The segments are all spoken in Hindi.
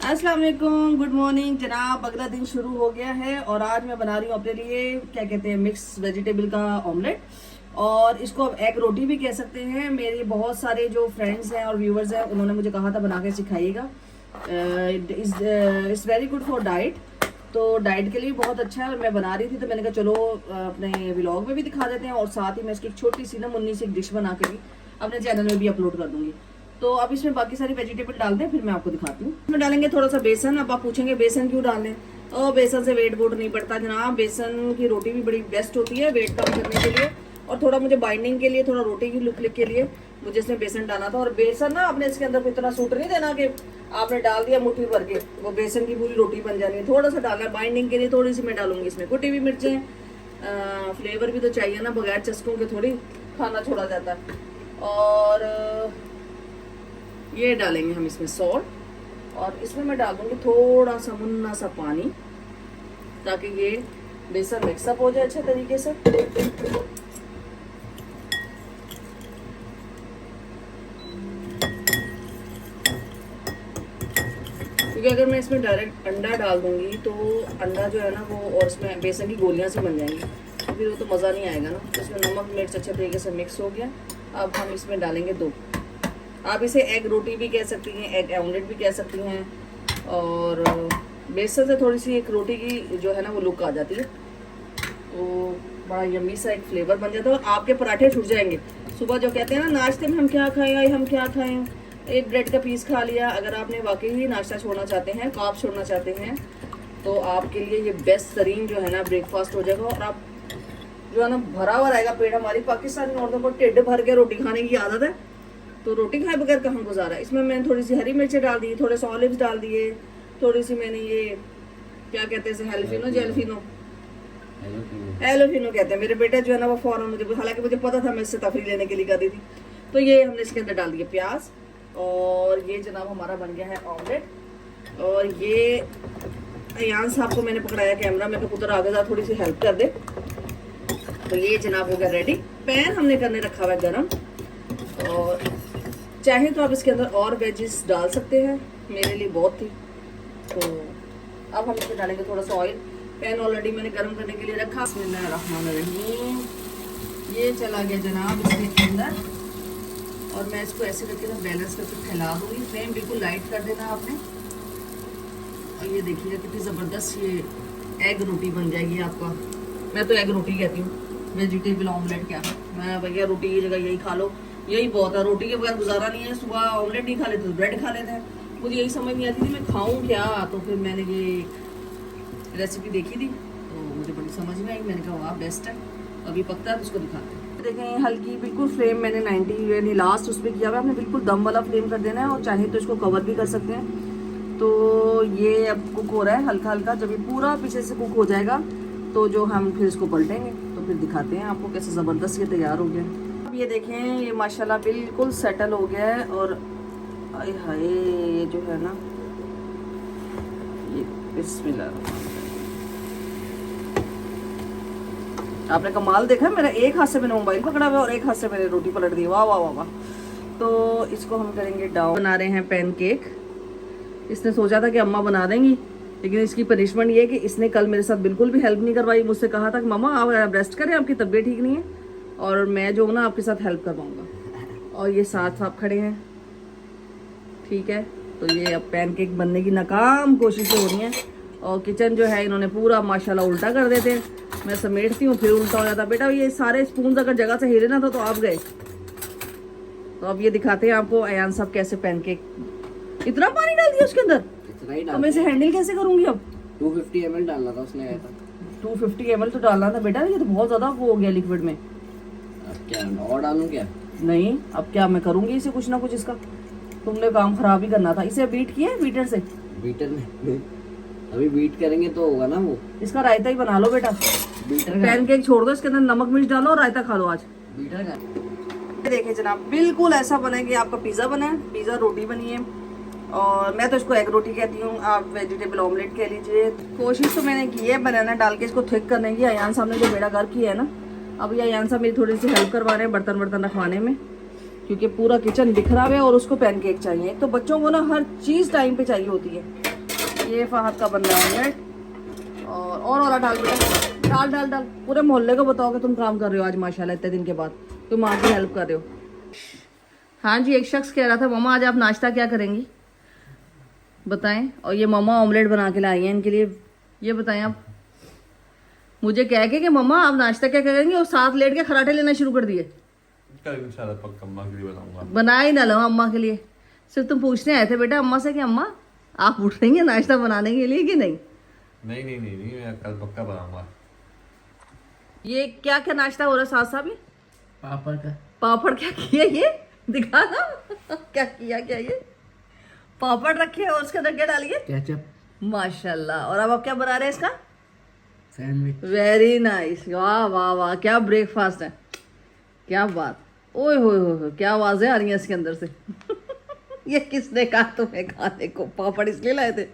अस्सलाम वालेकुम, गुड मॉर्निंग जनाब। अगला दिन शुरू हो गया है और आज मैं बना रही हूँ अपने लिए क्या कहते हैं मिक्स वेजिटेबल का ऑमलेट, और इसको आप एग रोटी भी कह सकते हैं। मेरे बहुत सारे जो फ्रेंड्स हैं और व्यूवर्स हैं उन्होंने मुझे कहा था बना के सिखाइएगा। It's very good for diet, तो डाइट के लिए बहुत अच्छा है। और मैं बना रही थी तो मैंने कहा चलो अपने व्लॉग में भी दिखा देते हैं, और साथ ही मैं इसकी एक छोटी सी ना मुन्नी सी एक डिश बना के भी अपने चैनल में भी अपलोड कर दूंगी। तो अब इसमें बाकी सारी वेजिटेबल डाल दें, फिर मैं आपको दिखाती हूँ। इसमें डालेंगे थोड़ा सा बेसन। अब आप पूछेंगे बेसन क्यों डालें, और बेसन से वेट वोट नहीं बढ़ता जनाब। बेसन की रोटी भी बड़ी बेस्ट होती है वेट कम करने के लिए, और थोड़ा मुझे बाइंडिंग के लिए, थोड़ा रोटी की लुक के लिए मुझे इसमें बेसन डालना था। और बेसन ना आपने इसके अंदर इतना सूट नहीं देना कि आपने डाल दिया मुट्ठी भर के, वो बेसन की पूरी रोटी बन जानी है। थोड़ा सा डालना है बाइंडिंग के लिए। थोड़ी सी मैं डालूंगी इसमें कुटी हुई मिर्चें, फ्लेवर भी तो चाहिए ना, बगैर चस्कों के थोड़ी खाना छोड़ा जाता है। और ये डालेंगे हम इसमें सॉल्ट, और इसमें मैं डाल दूंगी थोड़ा सा मुन्ना सा पानी, ताकि ये बेसन मिक्सअप हो जाए अच्छे तरीके से। क्योंकि अगर मैं इसमें डायरेक्ट अंडा डाल दूंगी तो अंडा जो है ना वो, और इसमें बेसन की गोलियां से बन जाएंगी, तो फिर वो तो मज़ा नहीं आएगा ना। तो इसमें नमक मिर्च अच्छे तरीके से मिक्स हो गया। अब हम इसमें डालेंगे दो, आप इसे एग रोटी भी कह सकती हैं, एग ऑमलेट भी कह सकती हैं। और बेसन से थोड़ी सी एक रोटी की जो है ना वो लुक आ जाती है, तो बड़ा यम्मी सा एक फ्लेवर बन जाता है। और आपके पराठे छूट जाएंगे। सुबह जो कहते हैं ना नाश्ते में हम क्या खाएं, हम क्या खाएं, एक ब्रेड का पीस खा लिया। अगर आपने वाकई ही नाश्ता छोड़ना चाहते हैं, कार्ब छोड़ना चाहते हैं, तो आपके लिए ये बेस्ट तरीन जो है ना ब्रेकफास्ट हो जाएगा। और आप जो है ना भरा हुआ रहेगा पेट। हमारी पाकिस्तानी औरतों को ढिड भर के रोटी खाने की आदत है, तो रोटी खाए बगैर कहाँ गुजारा। इसमें मैंने थोड़ी सी हरी मिर्चें डाल दी, थोड़े से ऑलिव्स डाल दिए, थोड़ी सी मैंने ये क्या कहते हैं हेल्फिनो जेल्फिनो एलोफिनो कहते हैं। मेरे बेटा जो है ना वो फौरन मुझे, हालांकि मुझे पता था मैं इससे तफरी लेने के लिए कर दी थी। तो ये हमने इसके अंदर डाल दिए प्याज, और ये जनाब हमारा बन गया है ऑमलेट। और ये अयान साहब को मैंने पकड़ाया कैमरा में, तो पुत्र आगे जा थोड़ी सी हेल्प कर दे। तो ये जनाब हो गया रेडी। पैन हमने करने रखा हुआ है गरम, और चाहे तो आप इसके अंदर और वेजिस डाल सकते हैं, मेरे लिए बहुत थी। तो अब हम इसमें डालेंगे थोड़ा सा ऑयल। पैन ऑलरेडी मैंने गर्म करने के लिए रखा। बिस्मिल्लाहिर्रहमानिर्रहीम। ये चला गया जनाब इसके अंदर, और मैं इसको ऐसे करके ना बैलेंस करके फैला दूंगी। फ्लेम बिल्कुल लाइट कर देना आपने। और ये देखिएगा कितनी ज़बरदस्त ये एग रोटी बन जाएगी आपका। मैं तो एग रोटी कहती हूँ, वेजिटेबल ऑमलेट क्या। मैं भैया रोटी की जगह यही खा लो, यही बहुत है। रोटी के बगैर गुजारा नहीं है। सुबह ऑमलेट नहीं खा लेते तो ब्रेड खा लेते हैं। मुझे यही समझ नहीं आती थी मैं खाऊं क्या। तो फिर मैंने ये रेसिपी देखी थी तो मुझे बड़ी समझ में आई। मैंने कहा वाह बेस्ट है, अभी पकता है तो उसको दिखाते हैं। देखें हल्की बिल्कुल फ्लेम मैंने 90 यानी लास्ट उस पर किया हुआ। आपने बिल्कुल दम वाला फ्लेम कर देना है, और चाहे तो इसको कवर भी कर सकते हैं। तो ये अब कुक हो रहा है हल्का हल्का। जब ये पूरा पीछे से कुक हो जाएगा तो जो हम फिर इसको पलटेंगे, तो फिर दिखाते हैं आपको कैसे ज़बरदस्त ये तैयार हो गया। अब ये देखें ये माशाल्लाह बिल्कुल सेटल हो गया है। और हाय हाय ये जो है ना ये बिस्मिल्लाह, आपने कमाल देखा। मेरा एक हाथ से मैंने मोबाइल पकड़ा हुआ और एक हाथ से मैंने रोटी पलट दी। वाह वाह वाह वाह। तो इसको हम करेंगे डाउन। बना रहे हैं पैनकेक। इसने सोचा था कि अम्मा बना देंगी, लेकिन इसकी पनिशमेंट ये है कि इसने कल मेरे साथ बिल्कुल भी हेल्प नहीं करवाई। मुझसे कहा था कि मामा आप रेस्ट करें, आपकी तबीयत ठीक नहीं है, और मैं जो ना आपके साथ हेल्प करवाऊंगा। और ये साथ साथ खड़े हैं, ठीक है। तो ये अब पैनकेक बनने की नाकाम कोशिशें हो रही हैं, और किचन जो है इन्होंने पूरा माशाल्लाह उल्टा कर देते हैं। मैं समेटती हूँ फिर उल्टा हो जाता। बेटा ये सारे स्पून अगर जगह से हिले ना तो आप गए। तो अब ये दिखाते हैं आपको अयान साहब कैसे पैनकेक। इतना पानी डाल दिया उसके अंदर, तो मैं इसे हैंडल कैसे करूंगी। अब 250 ml डालना था उसने, कहता 250 ml तो डालना था बेटा, ये तो बहुत ज्यादा वो हो गया लिक्विड में। अब क्या और डालूं क्या? नहीं अब क्या मैं करूंगी इसे कुछ ना कुछ। इसका तुमने काम खराब ही करना था। इसे बीट किया है बीटर से? बीटर में अभी बीट करेंगे तो होगा ना वो। इसका रायता ही बना लो बेटा। बीटर पैनकेक छोड़ दो, इसके अंदर नमक मिर्च डालो और रायता खा लो आज। बीटर का देखिए जनाब बिल्कुल ऐसा बना है कि आपका पिज्जा बना है, पिज्जा रोटी बनी है। और मैं तो इसको एग रोटी कहती हूँ, आप वेजिटेबल ऑमलेट कह लीजिए। कोशिश तो मैंने की है बनाना डाल के इसको थिक करने की। अयान साहब ने जो बेड़ा गर्क किया है ना, अब ये अयान साहब मेरी थोड़ी सी हेल्प करवा रहे हैं बर्तन वर्तन रखवाने में। क्योंकि पूरा किचन बिखरा हुआ है और उसको पैनकेक चाहिए। तो बच्चों को ना हर चीज़ टाइम पे चाहिए होती है। ये फहद का बन रहा है ऑमलेट। और वाला डाल बेटा, डाल डाल डाल। पूरे मोहल्ले को बताओ कि तुम काम कर रहे हो आज माशाल्लाह, इतने दिन के बाद तुम माँ की हेल्प कर रहे हो। हाँ जी, एक शख्स कह रहा था मम्मा आज आप नाश्ता क्या करेंगी बताएं। और ये मम्मा ऑमलेट बना के लाई हैं इनके लिए। ये बताएं आप, मुझे कह के कि मम्मा आप नाश्ता क्या करेंगी, और साथ लेट के खराटे लेना शुरू कर दिए। इंशाल्लाह पक्का अम्मा के लिए बनाऊंगा। बना ही ना लो अम्मा के लिए, सिर्फ तुम पूछने आए थे बेटा अम्मा से कि अम्मा आप उठ रही हैं नाश्ता बनाने के लिए कि नहीं। नहीं मैं कल पक्का बनाऊंगा। ये क्या क्या नाश्ता हो रहा है साथ साथ में? पापड़ क्या किया ये दिखा ना क्या किया क्या ये पापड़ रखे और उसके अंदर क्या डालिए? केचप। माशाल्लाह। और अब आप क्या बना रहे हैं इसका? सैंडविच। वेरी नाइस, वाह वाह वाह, क्या ब्रेकफास्ट है, क्या बात। ओए हो क्या आवाजें आ रही हैं इसके अंदर से ये किसने कहा तुम्हें खाने को? पापड़ इसलिए लाए थे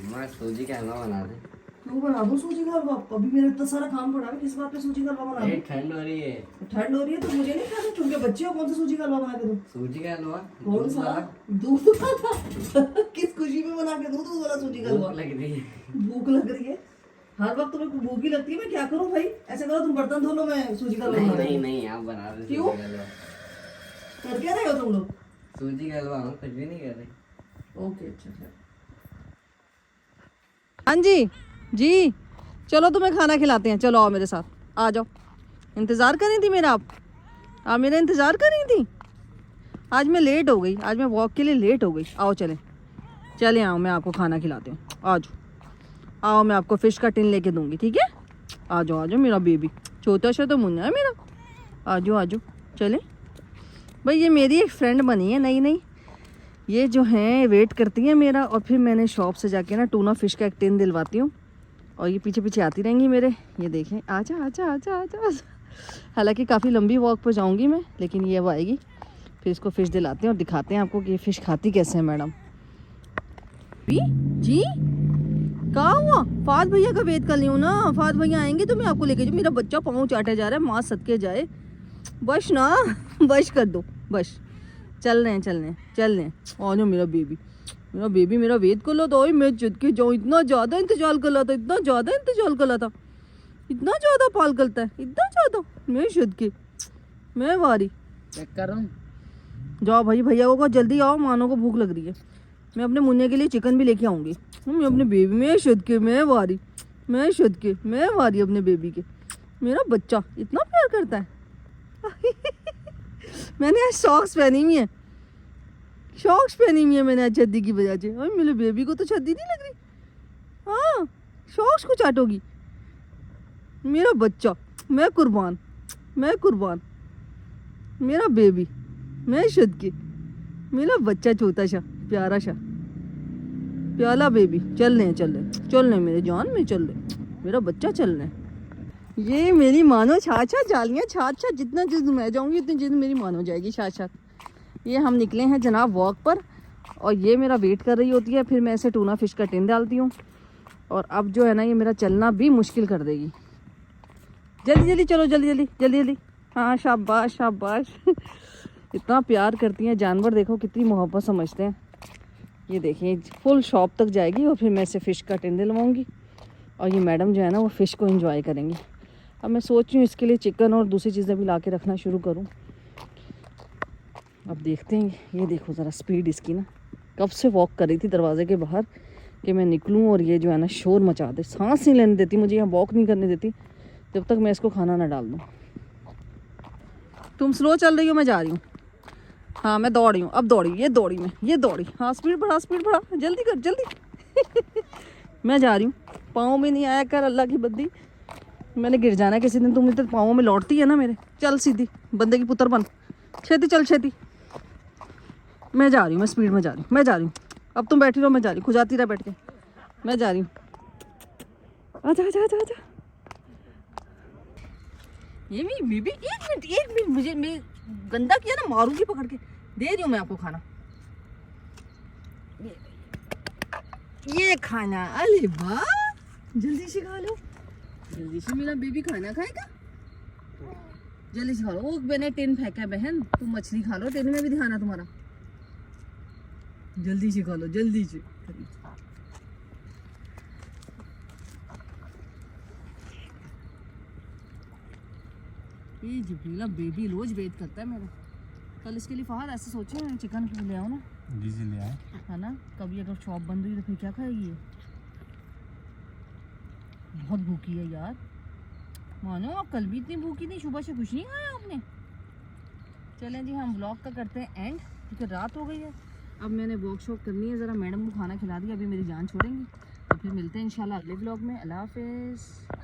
मैं सूजी का हलवा बना दे। क्यों बना दूं सूजी का हलवा? अभी मेरा इतना सारा काम पड़ा है, किस बात पे सूजी का हलवा बना दूं? ठंड हो रही है। ठंड हो रही है तो मुझे नहीं खाना, चूंकि बच्चे हो, कौन सा सूजी का हलवा बना के दूं? सूजी का हलवा कौन सा? दूध वाला किस खुशी में बना के दूं दूध वाला सूजी का हलवा? लग रही है। भूख लग रही है, हर वक्त तुम्हें भूख ही लगती है। मैं क्या करूं भाई? ऐसा करो तुम बर्तन धो लो, मैं सूजी का हलवा बना दूं। नहीं आप बना दो। क्यों? कर क्या रहे हो तुम लोग? सूजी का हलवा हम कुछ भी नहीं कर रहे। ओके अच्छा। हाँ जी चलो तुम्हें खाना खिलाते हैं, चलो आओ मेरे साथ, आ जाओ। इंतज़ार कर रही थी मेरा आप मेरा इंतज़ार कर रही थी। आज मैं लेट हो गई, आज मैं वॉक के लिए लेट हो गई। आओ चले आओ, मैं आपको खाना खिलाती हूँ। आओ मैं आपको फ़िश का टिन लेके दूँगी, ठीक है? आ जाओ मेरा बेबी, छोटा सा तो मुन्ना है मेरा। आ जाओ चले भाई। ये मेरी एक फ्रेंड बनी है नई, ये जो हैं वेट करती हैं मेरा, और फिर मैंने शॉप से जाके ना टूना फ़िश का एक टिन दिलवाती हूँ, और ये पीछे पीछे आती रहेंगी मेरे। ये देखें, आजा। हालांकि काफ़ी लंबी वॉक पर जाऊँगी मैं, लेकिन ये अब आएगी, फिर इसको फ़िश दिलाते हैं और दिखाते हैं आपको कि ये फ़िश खाती कैसे है मैडम। जी कहाँ हुआ? फाद भैया का वेट कर रही हूँ ना, फाद भैया आएंगे तो मैं आपको लेके जाऊँ। मेरा बच्चा पाँव चाटे जा रहा है, माँ सदके जाए। बस ना बस कर दो, बस चल रहे हैं। आ जाओ मेरा बेबी मेरा वेट कर लो तो मैं जुद के जाऊँ। इतना ज़्यादा इंतजार कर रहा था, इतना ज़्यादा पाल करता है, इतना ज़्यादा। मैं जुद के मैं वारी चेक कर रहा हूँ। जाओ भाई, भैया को जल्दी आओ, मानो को भूख लग रही है। मैं अपने मुन्ने के लिए चिकन भी लेके आऊँगी। मैं अपने बेबी में शुद्ध के मैं वारी अपने बेबी के। मेरा बच्चा इतना प्यार करता है मैंने आज सॉक्स पहनी हुई है मैंने आज छद्दी की वजह से। और मेरे बेबी को तो छद्दी नहीं लग रही। हाँ सॉक्स को चाटोगी मेरा बच्चा। मैं कुर्बान मेरा बेबी, मैं शुद्ध की मेरा बच्चा छोटा सा प्याला बेबी। चल रहे मेरे जान में, चल रहे मेरा बच्चा, चल रहे। ये मेरी मानो छाछा जालियाँ छाछा, जितना जिद मैं जाऊँगी उतनी जिद मेरी मानो जाएगी छाछा। ये हम निकले हैं जनाब वॉक पर, और ये मेरा वेट कर रही होती है। फिर मैं ऐसे टूना फ़िश का टिन डालती हूँ, और अब जो है ना ये मेरा चलना भी मुश्किल कर देगी। जल्दी चलो, जल्दी। हाँ शाबाश इतना प्यार करती हैं जानवर, देखो कितनी मोहब्बत समझते हैं। ये देखिए फुल शॉप तक जाएगी, और फिर मैं इसे फ़िश का टिन दिलवाऊँगी, और ये मैडम जो है ना वो फ़िश को एंजॉय करेंगी। अब मैं सोच रही हूँ इसके लिए चिकन और दूसरी चीज़ें भी ला के रखना शुरू करूँ। अब देखते हैं। ये देखो ज़रा स्पीड इसकी ना, कब से वॉक कर रही थी दरवाजे के बाहर कि मैं निकलूँ, और ये जो है ना शोर मचा दे, सांस नहीं लेने देती मुझे, यहाँ वॉक नहीं करने देती जब तक मैं इसको खाना ना डाल दूँ। तुम स्लो चल रही हो, मैं जा रही हूँ। हाँ मैं दौड़ी हूँ, अब दौड़ी, ये दौड़ी। हाँ स्पीड बढ़ा, जल्दी कर मैं जा रही हूँ। पाँव में नहीं आया कर अल्लाह की बंदी, मैंने गिर जाना किसी दिन। तुम इधर पाँव में लौटती है ना मेरे। चल सीधी बंदे की पुत्र बन, छेती। मैं जा रही हूँ, मैं स्पीड में जा रही हूँ। अब तुम बैठी रहो, मैं जा रही हूँ, खुजाती रह बैठ के। मैं जा रही हूँ, आजा। ये मेरी बीबी, एक मिनट मुझे, मैं गंदा किया ना मारूंगी पकड़ के। दे रही हूँ मैं आपको खाना, ये खाना। अरे वाह, जल्दी से खा लो, जल्दी से मेरा बेबी खाना खाएगा। जल्दी से खा लो। वो मैंने टिन फेंका है बहन, तुम मछली खा लो, टिन में भी ध्यान है तुम्हारा। जल्दी से खा लो, जल्दी से। ये जिब्रीला बेबी रोज वेट करता है मेरा। कल इसके लिए फहद ऐसे सोचे हैं चिकन ले आओ ना, जी जी ले आए। है ना, कभी अगर शॉप बंद हुई तो फिर क्या खाएगी ये? बहुत भूखी है यार। मानो आप कल भी इतनी भूखी थी, सुबह से कुछ नहीं खाया आपने। चलें जी, हम व्लॉग का करते हैं एंड, क्योंकि रात हो गई है। अब मैंने वॉक शॉप करनी है, ज़रा मैडम को खाना खिला दिया, अभी मेरी जान छोड़ेंगी। तो फिर मिलते हैं इंशाल्लाह अगले व्लॉग में। अल्लाह हाफिज़।